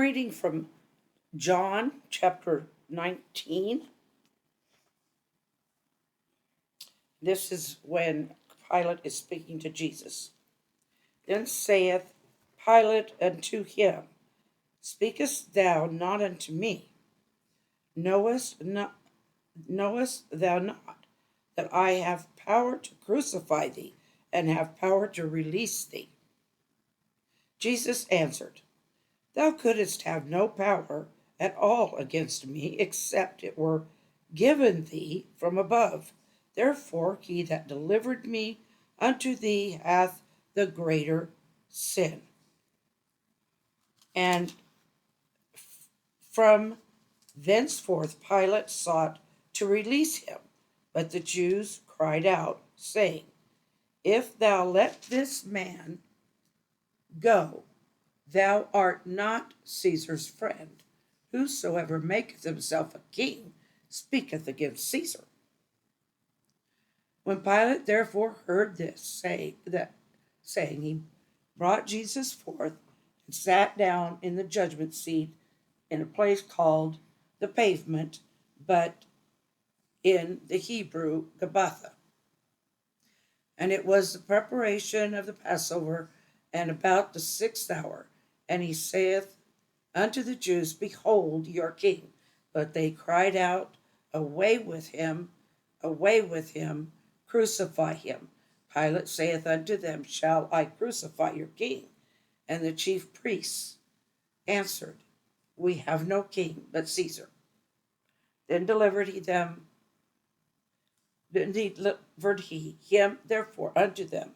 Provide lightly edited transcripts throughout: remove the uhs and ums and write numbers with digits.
reading from John chapter 19. This is when Pilate is speaking to Jesus. Then saith Pilate unto him, Speakest thou not unto me? Knowest thou not that I have power to crucify thee, and have power to release thee? Jesus answered, Thou couldst have no power at all against me, except it were given thee from above. Therefore he that delivered me unto thee hath the greater sin. And from thenceforth Pilate sought to release him, but the Jews cried out, saying, If thou let this man go, thou art not Caesar's friend. Whosoever maketh himself a king speaketh against Caesar. When Pilate therefore heard this saying, he brought Jesus forth and sat down in the judgment seat in a place called the Pavement, but in the Hebrew Gabbatha. And it was the preparation of the Passover, and about the 6th hour. And he saith unto the Jews, Behold your king. But they cried out, Away with him, crucify him. Pilate saith unto them, Shall I crucify your king? And the chief priests answered, We have no king but Caesar. Then delivered he him therefore unto them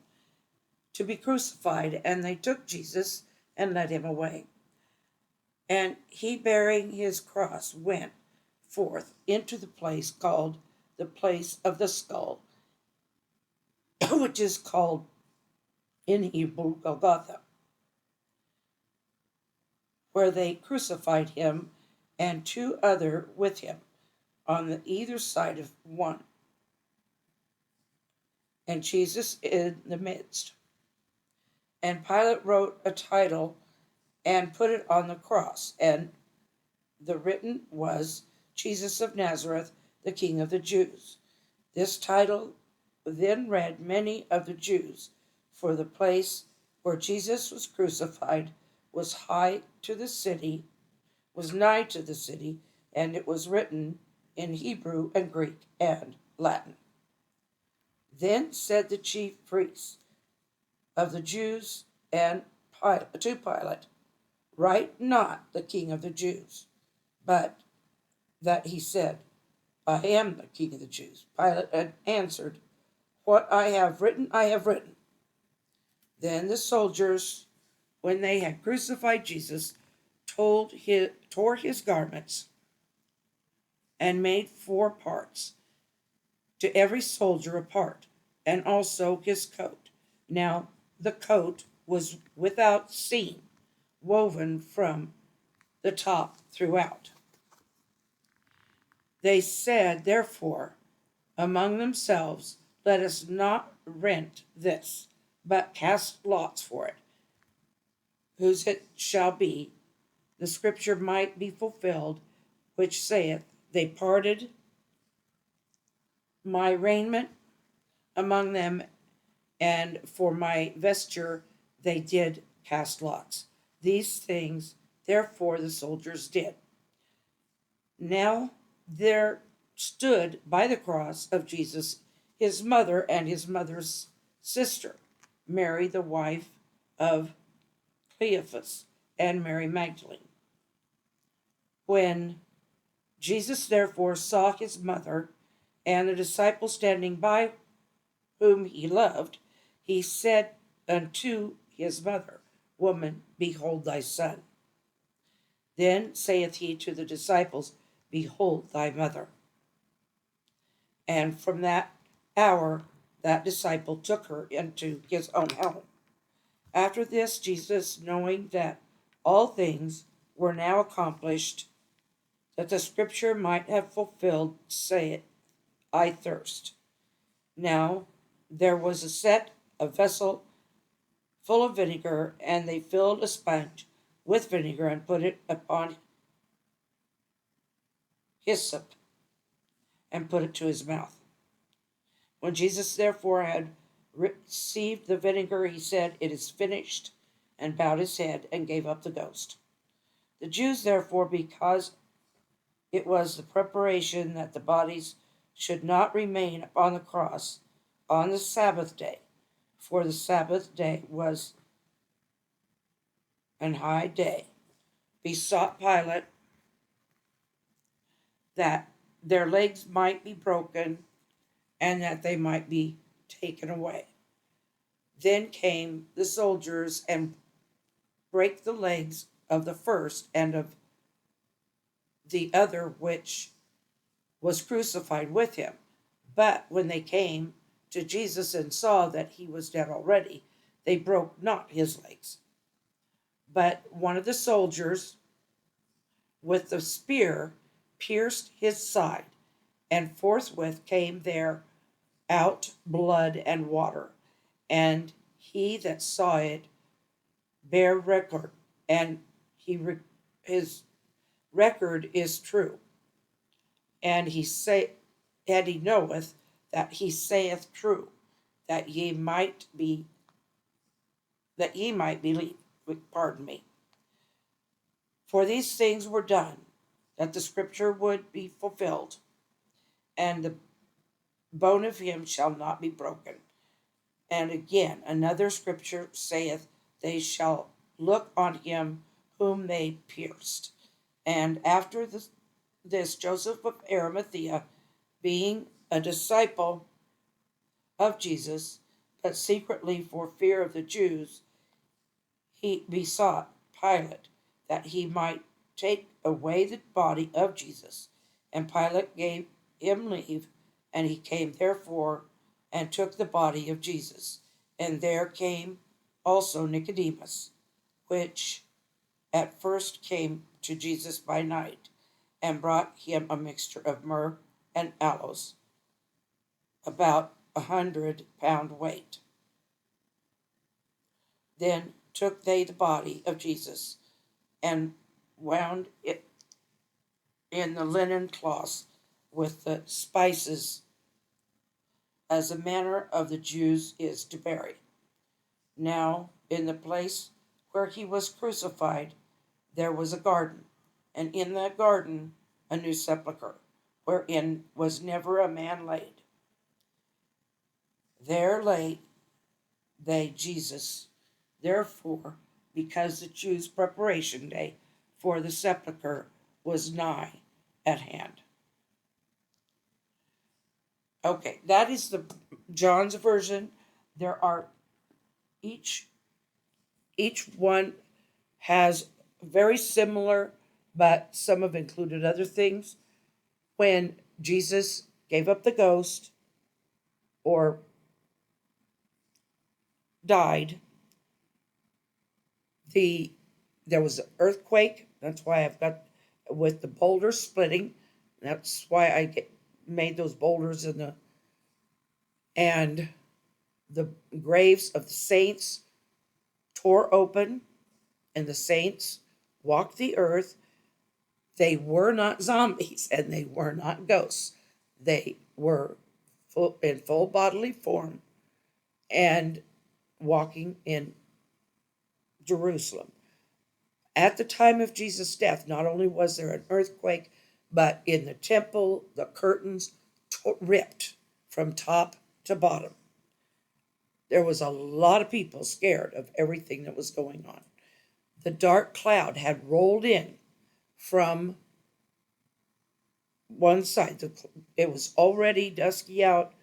to be crucified, and they took Jesus and led him away. And he, bearing his cross, went forth into the place called the place of the skull, which is called in Hebrew Golgotha, where they crucified him and two other with him on the either side of one, and Jesus in the midst. And Pilate wrote a title and put it on the cross, and the written was, Jesus of Nazareth, the King of the Jews. This title then read many of the Jews, for the place where Jesus was crucified was nigh to the city, and it was written in Hebrew and Greek and Latin. Then said the chief priests of the Jews and to Pilate, Write not the King of the Jews, but that he said, I am the King of the Jews. Pilate had answered, What I have written, I have written. Then the soldiers, when they had crucified Jesus, tore his garments and made 4 parts, to every soldier a part, and also his coat. Now the coat was without seam, woven from the top throughout. They said, therefore, among themselves, Let us not rent this, but cast lots for it, whose it shall be. The scripture might be fulfilled, which saith, They parted my raiment among them, and for my vesture they did cast lots. These things, therefore, the soldiers did. Now there stood by the cross of Jesus his mother and his mother's sister, Mary, the wife of Cleophas, and Mary Magdalene. When Jesus therefore saw his mother and the disciple standing by whom he loved, he said unto his mother, Woman, behold thy son. Then saith he to the disciples, Behold thy mother. And from that hour that disciple took her into his own home. After this, Jesus, knowing that all things were now accomplished, that the scripture might have fulfilled, saith, I thirst. Now there was a vessel full of vinegar, and they filled a sponge with vinegar and put it upon hyssop and put it to his mouth. When Jesus therefore had received the vinegar, he said, "It is finished," and bowed his head and gave up the ghost. The Jews therefore, because it was the preparation that the bodies should not remain upon the cross on the Sabbath day, for the Sabbath day was an high day, besought Pilate that their legs might be broken and that they might be taken away. Then came the soldiers and brake the legs of the first and of the other which was crucified with him. But when they came to Jesus and saw that he was dead already, they broke not his legs. But one of the soldiers with the spear pierced his side, and forthwith came there out blood and water. And he that saw it bare record, and his record is true. And he knoweth that he saith true, that ye might believe. Pardon me. For these things were done, that the scripture would be fulfilled, and the bone of him shall not be broken. And again, another scripture saith, they shall look on him whom they pierced. And after this Joseph of Arimathea, being a disciple of Jesus, but secretly for fear of the Jews, he besought Pilate that he might take away the body of Jesus. And Pilate gave him leave, and he came therefore and took the body of Jesus. And there came also Nicodemus, which at first came to Jesus by night, and brought him a mixture of myrrh and aloes, about 100 pound weight. Then took they the body of Jesus, and wound it in the linen cloths with the spices, as the manner of the Jews is to bury. Now in the place where he was crucified there was a garden, and in that garden a new sepulchre, wherein was never a man laid. There lay they Jesus, therefore, because the Jews' preparation day for the sepulchre was nigh at hand. Okay, that is the John's version. There are each one has very similar, but some have included other things. When Jesus gave up the ghost or died, there was an earthquake. That's why I've got with the boulders splitting. That's why I made those boulders and the graves of the saints tore open, and the saints walked the earth. They were not zombies and they were not ghosts. They were in full bodily form and walking in Jerusalem. At the time of Jesus' death, not only was there an earthquake, but in the temple, the curtains ripped from top to bottom. There was a lot of people scared of everything that was going on. The dark cloud had rolled in from one side. It was already dusky out,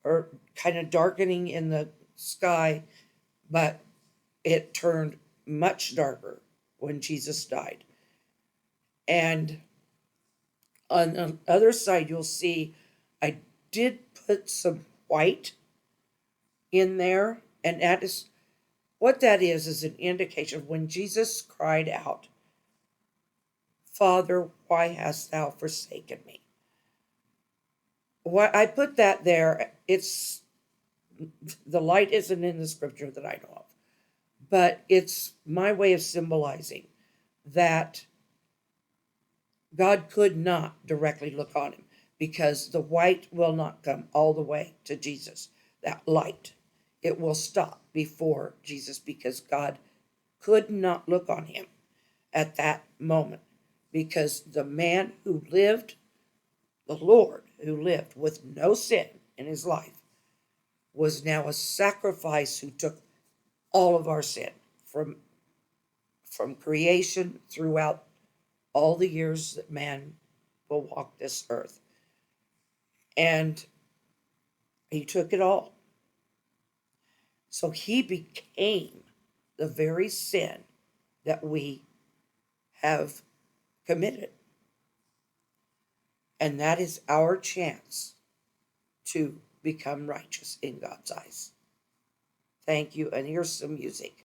or kind of darkening in the sky, but it turned much darker when Jesus died. And on the other side, you'll see I did put some white in there, and that is what that is an indication of when Jesus cried out, "Father, why hast thou forsaken me?" Why I put that there, it's the light isn't in the scripture that I know of, But it's my way of symbolizing that God could not directly look on him because the white will not come all the way to Jesus, that light. It will stop before Jesus because God could not look on him at that moment because the man who lived, the Lord who lived with no sin in his life, was now a sacrifice who took all of our sin from creation throughout all the years that man will walk this earth. And he took it all. So he became the very sin that we have committed. And that is our chance to become righteous in God's eyes. Thank you. And here's some music.